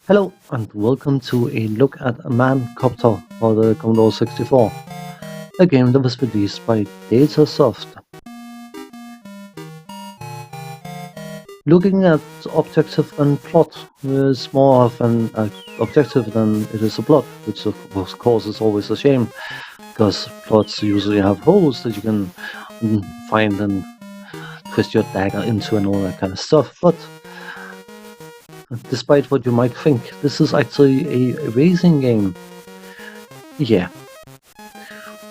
Hello and welcome to a look at Mancopter for the Commodore 64, a game that was released by Datasoft. Looking at objective and plot is more of an objective than it is a plot, which of course is always a shame, because plots usually have holes that you can find and twist your dagger into and all that kind of stuff, but despite what you might think, this is actually a racing game. Yeah.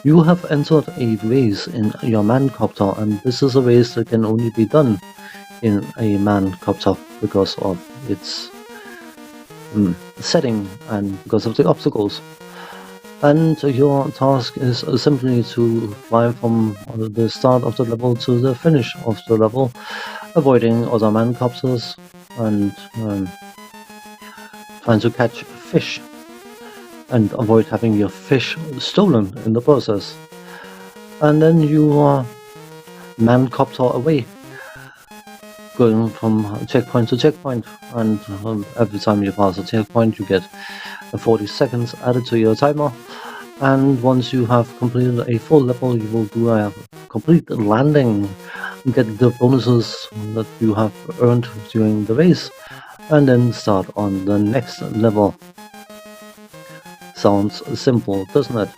You have entered a race in your Mancopter, and this is a race that can only be done in a Mancopter because of its setting and because of the obstacles. And your task is simply to climb from the start of the level to the finish of the level, avoiding other Mancopters and trying to catch fish and avoid having your fish stolen in the process. And then you Mancopter away, going from checkpoint to checkpoint, and every time you pass a checkpoint you get 40 seconds added to your timer, and once you have completed a full level you will do a complete landing and get the bonuses that you have earned during the race, and then start on the next level. Sounds simple, doesn't it?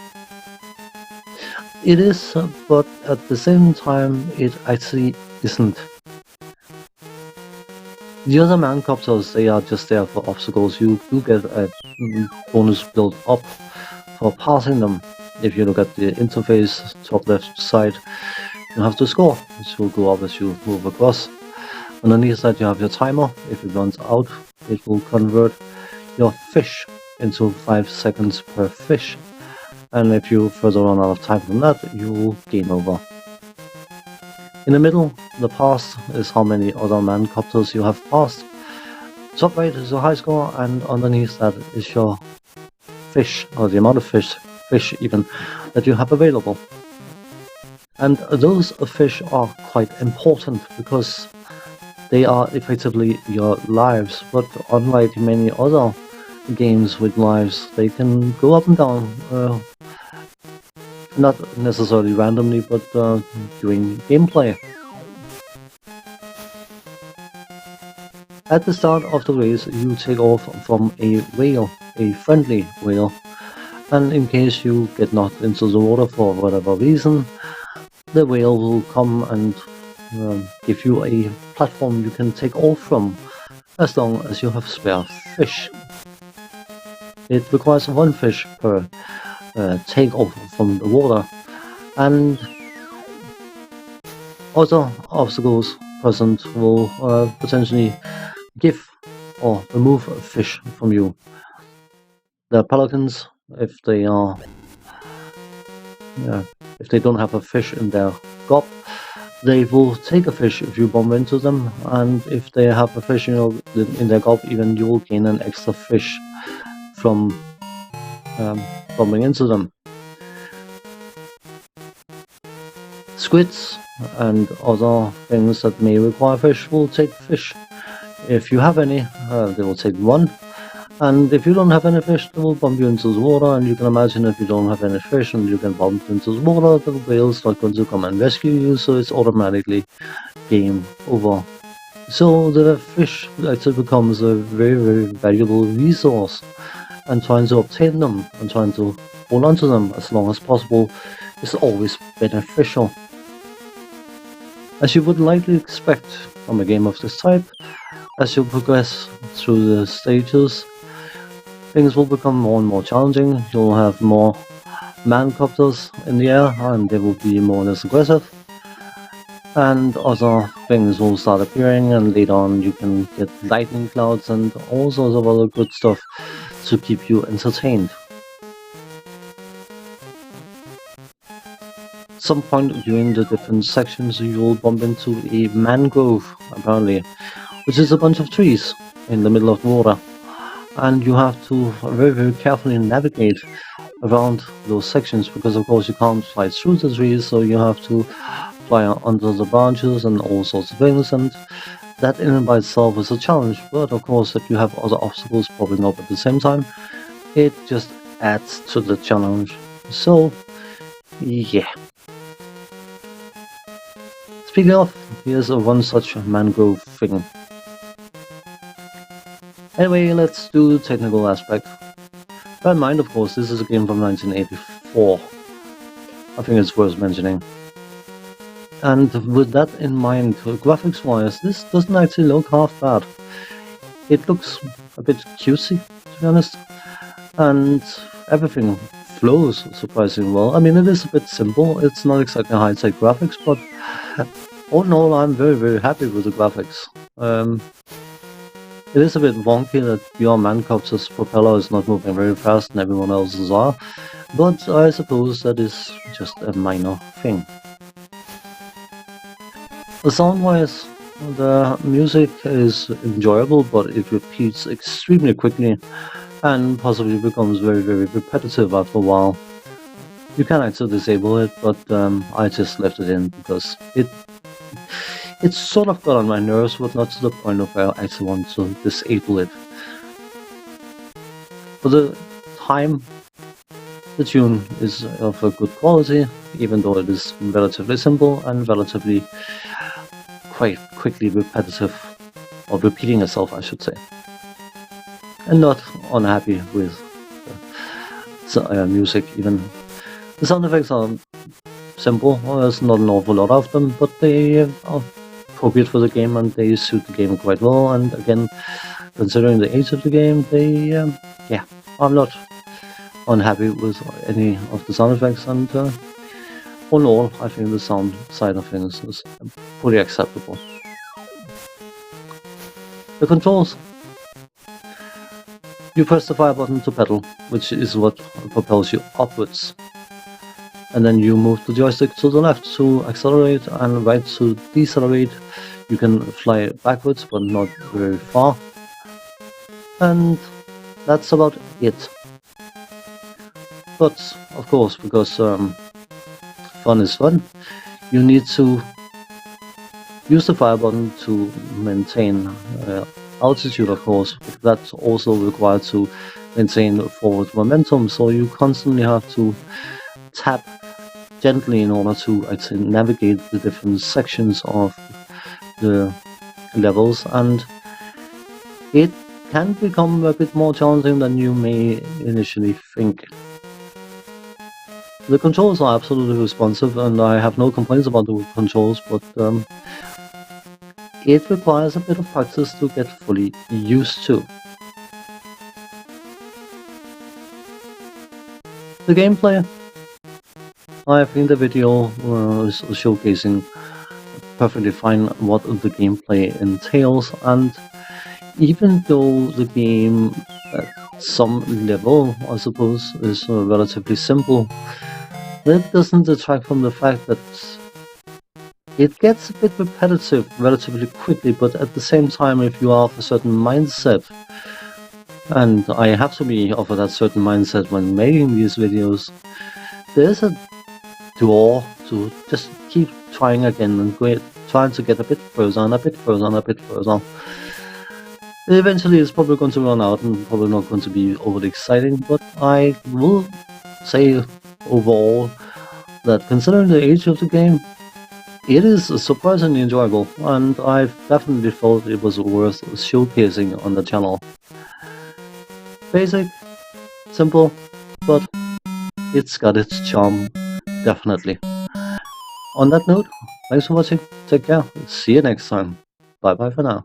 It is, but at the same time it actually isn't. The other Mancopters, they are just there for obstacles. You do get a bonus built up for passing them. If you look at the interface, top left side, you have the score, which will go up as you move across. Underneath that you have your timer. If it runs out, it will convert your fish into 5 seconds per fish. And if you further run out of time than that, you will game over. In the middle, the past is how many other Mancopters you have passed. Top right is your high score, and underneath that is your fish, or the amount of fish even, that you have available. And those fish are quite important because they are effectively your lives, but unlike many other games with lives, they can go up and down, not necessarily randomly, but during gameplay. At the start of the race, you take off from a whale, a friendly whale, and in case you get knocked into the water for whatever reason, the whale will come and give you a platform you can take off from, as long as you have spare fish. It requires 1 fish per take off from the water, and other obstacles present will potentially give or remove fish from you. The pelicans, if they don't have a fish in their gob, they will take a fish if you bump into them, and if they have a fish in their gob, even you will gain an extra fish from bumping into them. Squids and other things that may require fish will take fish. If you have any, they will take 1. And if you don't have any fish, they will bump you into the water, and you can imagine if you don't have any fish and you get bumped into the water, the whale's not going to come and rescue you, so it's automatically game over. So the fish actually becomes a very, very valuable resource, and trying to obtain them and trying to hold on to them as long as possible is always beneficial. As you would likely expect from a game of this type, as you progress through the stages, things will become more and more challenging. You'll have more Mancopters in the air, and they will be more or less aggressive. And other things will start appearing, and later on you can get lightning clouds and all sorts of other good stuff to keep you entertained. Some point during the different sections you will bump into a mangrove, apparently, which is a bunch of trees in the middle of the water, and you have to very, very carefully navigate around those sections, because of course you can't fly through the trees, so you have to fly under the branches and all sorts of things, and that in and by itself is a challenge, but of course that you have other obstacles popping up at the same time, it just adds to the challenge. So, yeah. Speaking of, here's one such mangrove thing. Anyway, let's do the technical aspect. Bear in mind, of course, this is a game from 1984. I think it's worth mentioning. And with that in mind, graphics-wise, this doesn't actually look half bad. It looks a bit cutesy, to be honest, and everything flows surprisingly well. I mean, it is a bit simple, it's not exactly high-tech graphics, but all in all, I'm very, very happy with the graphics. It is a bit wonky that your Mancopter's propeller is not moving very fast and everyone else's are, but I suppose that is just a minor thing. Sound-wise, the music is enjoyable, but it repeats extremely quickly and possibly becomes very, very repetitive after a while. You can actually disable it, but I just left it in because it sort of got on my nerves, but not to the point of where I actually want to disable it. For the time, the tune is of a good quality, even though it is relatively simple and relatively quite quickly repetitive, or repeating itself, I should say. And not unhappy with the music even. The sound effects are simple, there's not an awful lot of them, but they are appropriate for the game and they suit the game quite well. And again, considering the age of the game, yeah, I'm not unhappy with any of the sound effects, and all in all, I think the sound side of things is pretty acceptable. The controls. You press the fire button to pedal, which is what propels you upwards. And then you move the joystick to the left to accelerate and right to decelerate. You can fly backwards, but not very far. And that's about it. But, of course, because fun is fun, you need to use the fire button to maintain altitude, of course. That's also required to maintain forward momentum, so you constantly have to tap gently in order to actually navigate the different sections of the levels, and it can become a bit more challenging than you may initially think. The controls are absolutely responsive, and I have no complaints about the controls, but it requires a bit of practice to get fully used to. The gameplay. I think the video is showcasing perfectly fine what the gameplay entails, and even though the game at some level, I suppose, is relatively simple, that doesn't detract from the fact that it gets a bit repetitive relatively quickly, but at the same time, if you are of a certain mindset, and I have to be of that certain mindset when making these videos, there's a draw to just keep trying again and trying to get a bit further and a bit further and a bit further. Eventually it's probably going to run out and probably not going to be overly exciting, but I will say overall that considering the age of the game, it is surprisingly enjoyable, and I've definitely felt it was worth showcasing on the channel. Basic, simple, but it's got its charm, definitely. On that note, thanks for watching, take care, see you next time, bye bye for now.